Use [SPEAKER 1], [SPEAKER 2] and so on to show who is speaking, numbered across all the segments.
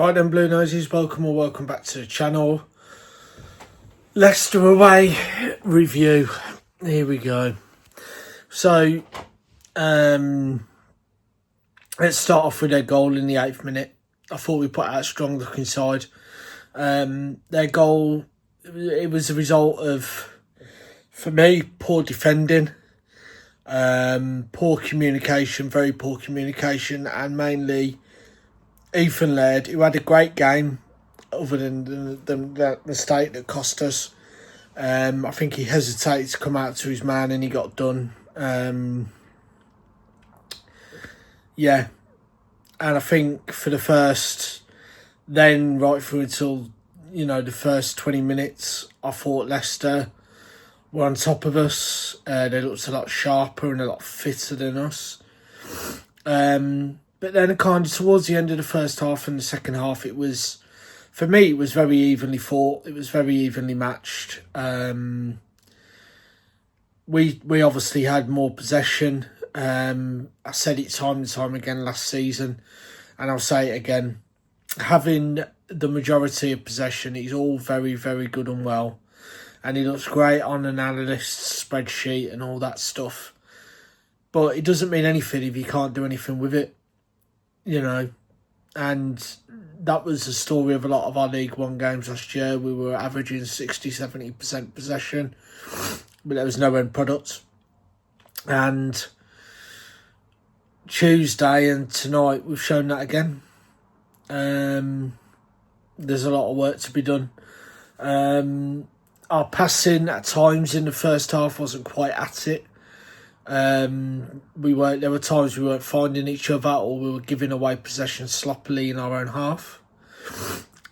[SPEAKER 1] Right then, Blue Noses, welcome back to the channel. Leicester away review. Here we go. So, let's start off with their goal in the 8th minute. I thought we put out a strong looking side. Their goal, it was a result of, for me, poor defending, poor communication, very poor communication, and mainly Ethan Laird, who had a great game, other than the mistake that cost us. I think he hesitated to come out to his man and he got done. Yeah. And I think for the first, then right through until, the first 20 minutes, I thought Leicester were on top of us. They looked a lot sharper and a lot fitter than us. But then kind of towards the end of the first half and the second half, it was, for me, it was very evenly fought. It was very evenly matched. We obviously had more possession. I said it time and time again last season, and I'll say it again. Having the majority of possession is all very, very good and well. And it looks great on an analyst's spreadsheet and all that stuff. But it doesn't mean anything if you can't do anything with it. And that was the story of a lot of our League One games last year. We were averaging 60-70% possession, but there was no end product. And Tuesday and tonight, we've shown that again. There's a lot of work to be done. Our passing at times in the first half wasn't quite at it. There were times we weren't finding each other, or we were giving away possession sloppily in our own half.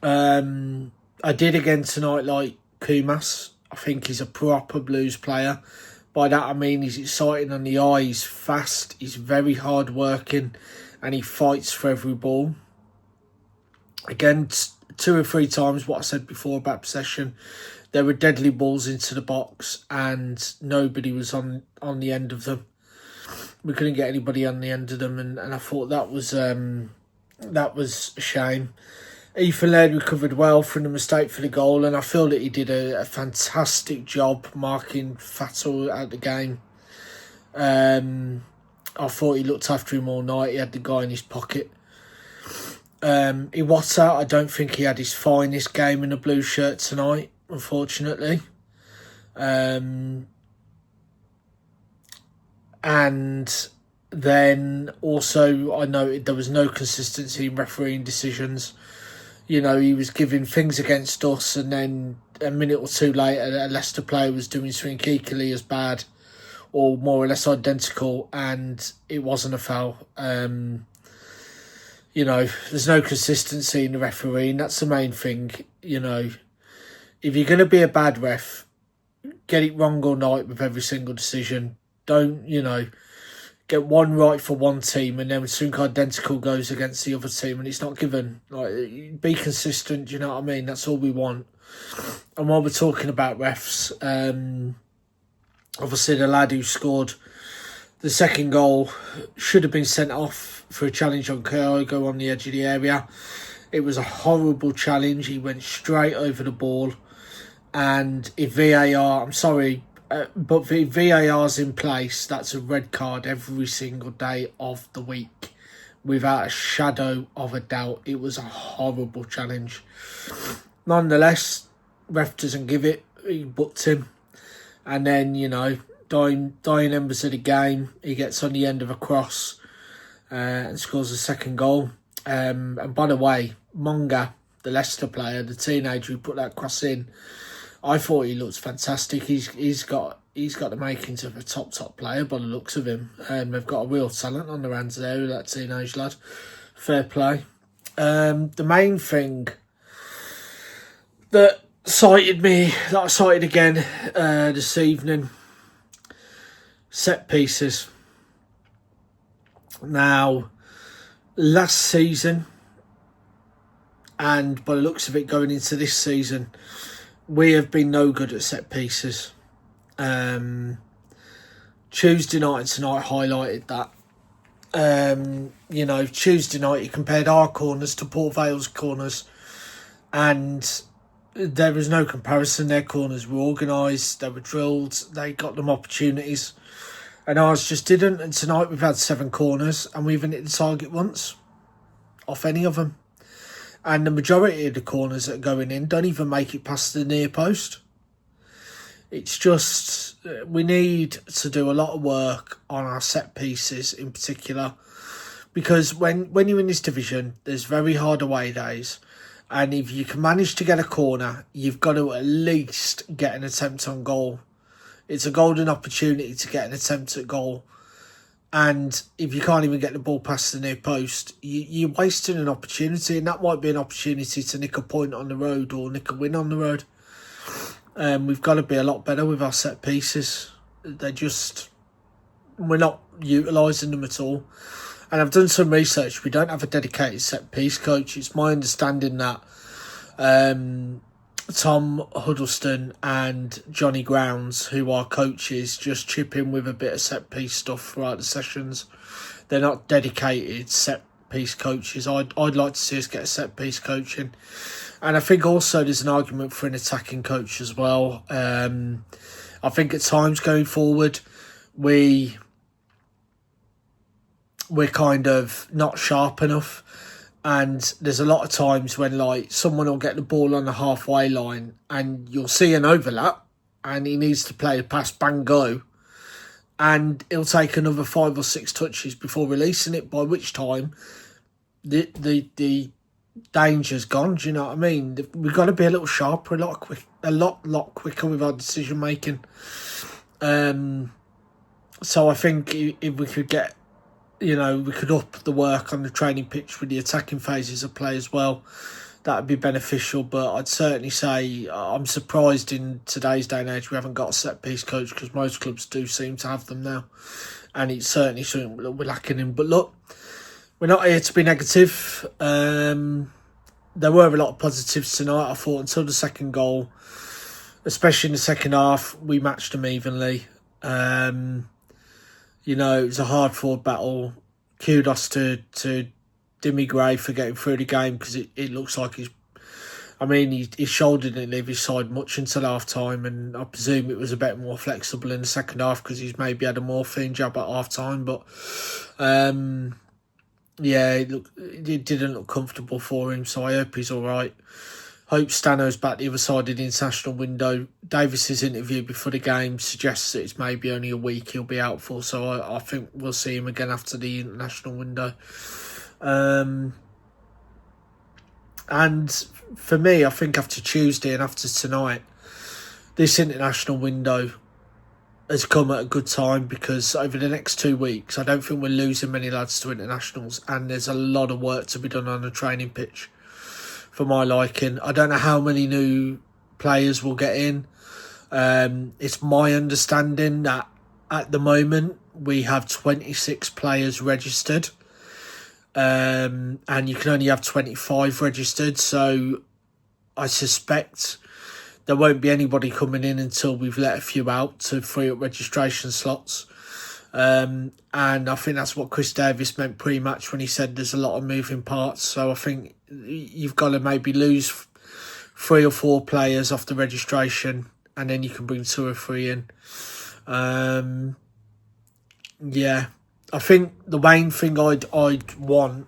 [SPEAKER 1] I did again tonight like Kumas. I think he's a proper Blues player. By that I mean he's exciting on the eye, he's fast, he's very hard working, and he fights for every ball. Again, 2 or 3 times what I said before about possession. There were deadly balls into the box and nobody was on the end of them. We couldn't get anybody on the end of them, and I thought that was a shame. Ethan Laird recovered well from the mistake for the goal, and I feel that he did a fantastic job marking Fatal out the game. I thought he looked after him all night. He had the guy in his pocket. Iwata, I don't think he had his finest game in a blue shirt tonight, unfortunately. And then also I noted there was no consistency in refereeing decisions. He was giving things against us, and then a minute or two later a Leicester player was doing something equally as bad or more or less identical, and it wasn't a foul. There's no consistency in the refereeing. That's the main thing. If you're going to be a bad ref, get it wrong all night with every single decision. Don't, get one right for one team and then something identical goes against the other team and it's not given. Be consistent, do you know what I mean? That's all we want. And while we're talking about refs, obviously the lad who scored the second goal should have been sent off for a challenge on Kyogo on the edge of the area. It was a horrible challenge. He went straight over the ball. And if VAR, I'm sorry, but if VAR's in place, that's a red card every single day of the week. Without a shadow of a doubt. It was a horrible challenge. Nonetheless, ref doesn't give it. He booked him. And then, dying embers of the game, he gets on the end of a cross and scores a second goal. And by the way, Monga, the Leicester player, the teenager who put that cross in, I thought he looked fantastic. He's got the makings of a top player by the looks of him. They've got a real talent on their hands there with that teenage lad. Fair play. The main thing that I cited again this evening, set pieces. Now, last season, and by the looks of it going into this season, we have been no good at set pieces. Tuesday night and tonight highlighted that. Tuesday night he compared our corners to Port Vale's corners, and there was no comparison. Their corners were organised, they were drilled, they got them opportunities, and ours just didn't. And tonight we've had 7 corners and we haven't hit the target once off any of them. And the majority of the corners that are going in don't even make it past the near post. It's just, we need to do a lot of work on our set pieces in particular, because when you're in this division, there's very hard away days. And if you can manage to get a corner, you've got to at least get an attempt on goal. It's a golden opportunity to get an attempt at goal. And if you can't even get the ball past the near post, you're wasting an opportunity. And that might be an opportunity to nick a point on the road or nick a win on the road. We've got to be a lot better with our set pieces. We're not utilising them at all. And I've done some research. We don't have a dedicated set piece coach. It's my understanding that Tom Huddleston and Johnny Grounds, who are coaches, just chip in with a bit of set piece stuff throughout the sessions. They're not dedicated set piece coaches. I'd like to see us get a set piece coaching. And I think also there's an argument for an attacking coach as well. I think at times going forward, we're kind of not sharp enough. And there's a lot of times when someone will get the ball on the halfway line and you'll see an overlap and he needs to play a pass, bang, go. And it'll take another 5 or 6 touches before releasing it, by which time the danger's gone. Do you know what I mean? We've got to be a little sharper, a lot quicker with our decision making. So I think if we could get, we could up the work on the training pitch with the attacking phases of play as well. That would be beneficial. But I'd certainly say I'm surprised in today's day and age we haven't got a set piece coach, because most clubs do seem to have them now, and it's certainly something that we're lacking in. But look, we're not here to be negative. There were a lot of positives tonight, I thought, until the second goal, especially in the second half. We matched them evenly. It was a hard-fought battle. Kudos to Dimmy Gray for getting through the game, because it looks like his shoulder didn't leave his side much until half-time, and I presume it was a bit more flexible in the second half because he's maybe had a morphine jab at half-time. But, it didn't look comfortable for him, so I hope he's all right. Hope Stano's back the other side of the international window. Davis's interview before the game suggests that it's maybe only a week he'll be out for, so I think we'll see him again after the international window. And for me, I think after Tuesday and after tonight, this international window has come at a good time, because over the next 2 weeks, I don't think we're losing many lads to internationals, and there's a lot of work to be done on the training pitch for my liking. I don't know how many new players will get in. It's my understanding that at the moment we have 26 players registered, and you can only have 25 registered, so I suspect there won't be anybody coming in until we've let a few out to free up registration slots. And I think that's what Chris Davis meant pre-match when he said there's a lot of moving parts. So I think you've got to maybe lose 3 or 4 players off the registration, and then you can bring 2 or 3 in. I think the main thing I'd want,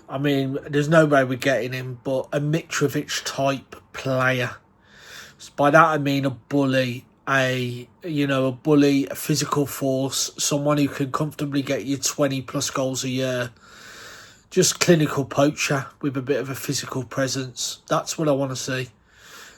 [SPEAKER 1] there's no way we're getting him, but a Mitrovic type player. So by that I mean a bully, a physical force, someone who can comfortably get you 20 plus goals a year. Just clinical poacher with a bit of a physical presence. That's what I want to see.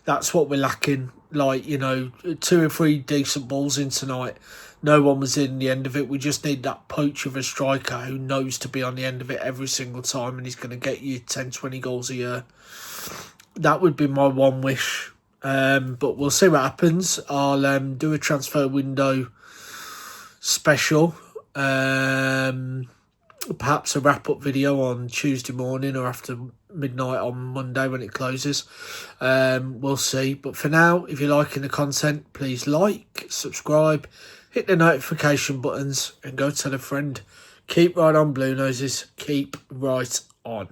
[SPEAKER 1] That's what we're lacking. 2 or 3 decent balls in tonight. No one was in the end of it. We just need that poach of a striker who knows to be on the end of it every single time, and he's going to get you 10, 20 goals a year. That would be my one wish. But we'll see what happens. I'll do a transfer window special. Perhaps a wrap-up video on Tuesday morning or after midnight on Monday when it closes. We'll see. But for now, if you're liking the content, please like, subscribe, hit the notification buttons and go tell a friend. Keep right on, Blue Noses. Keep right on.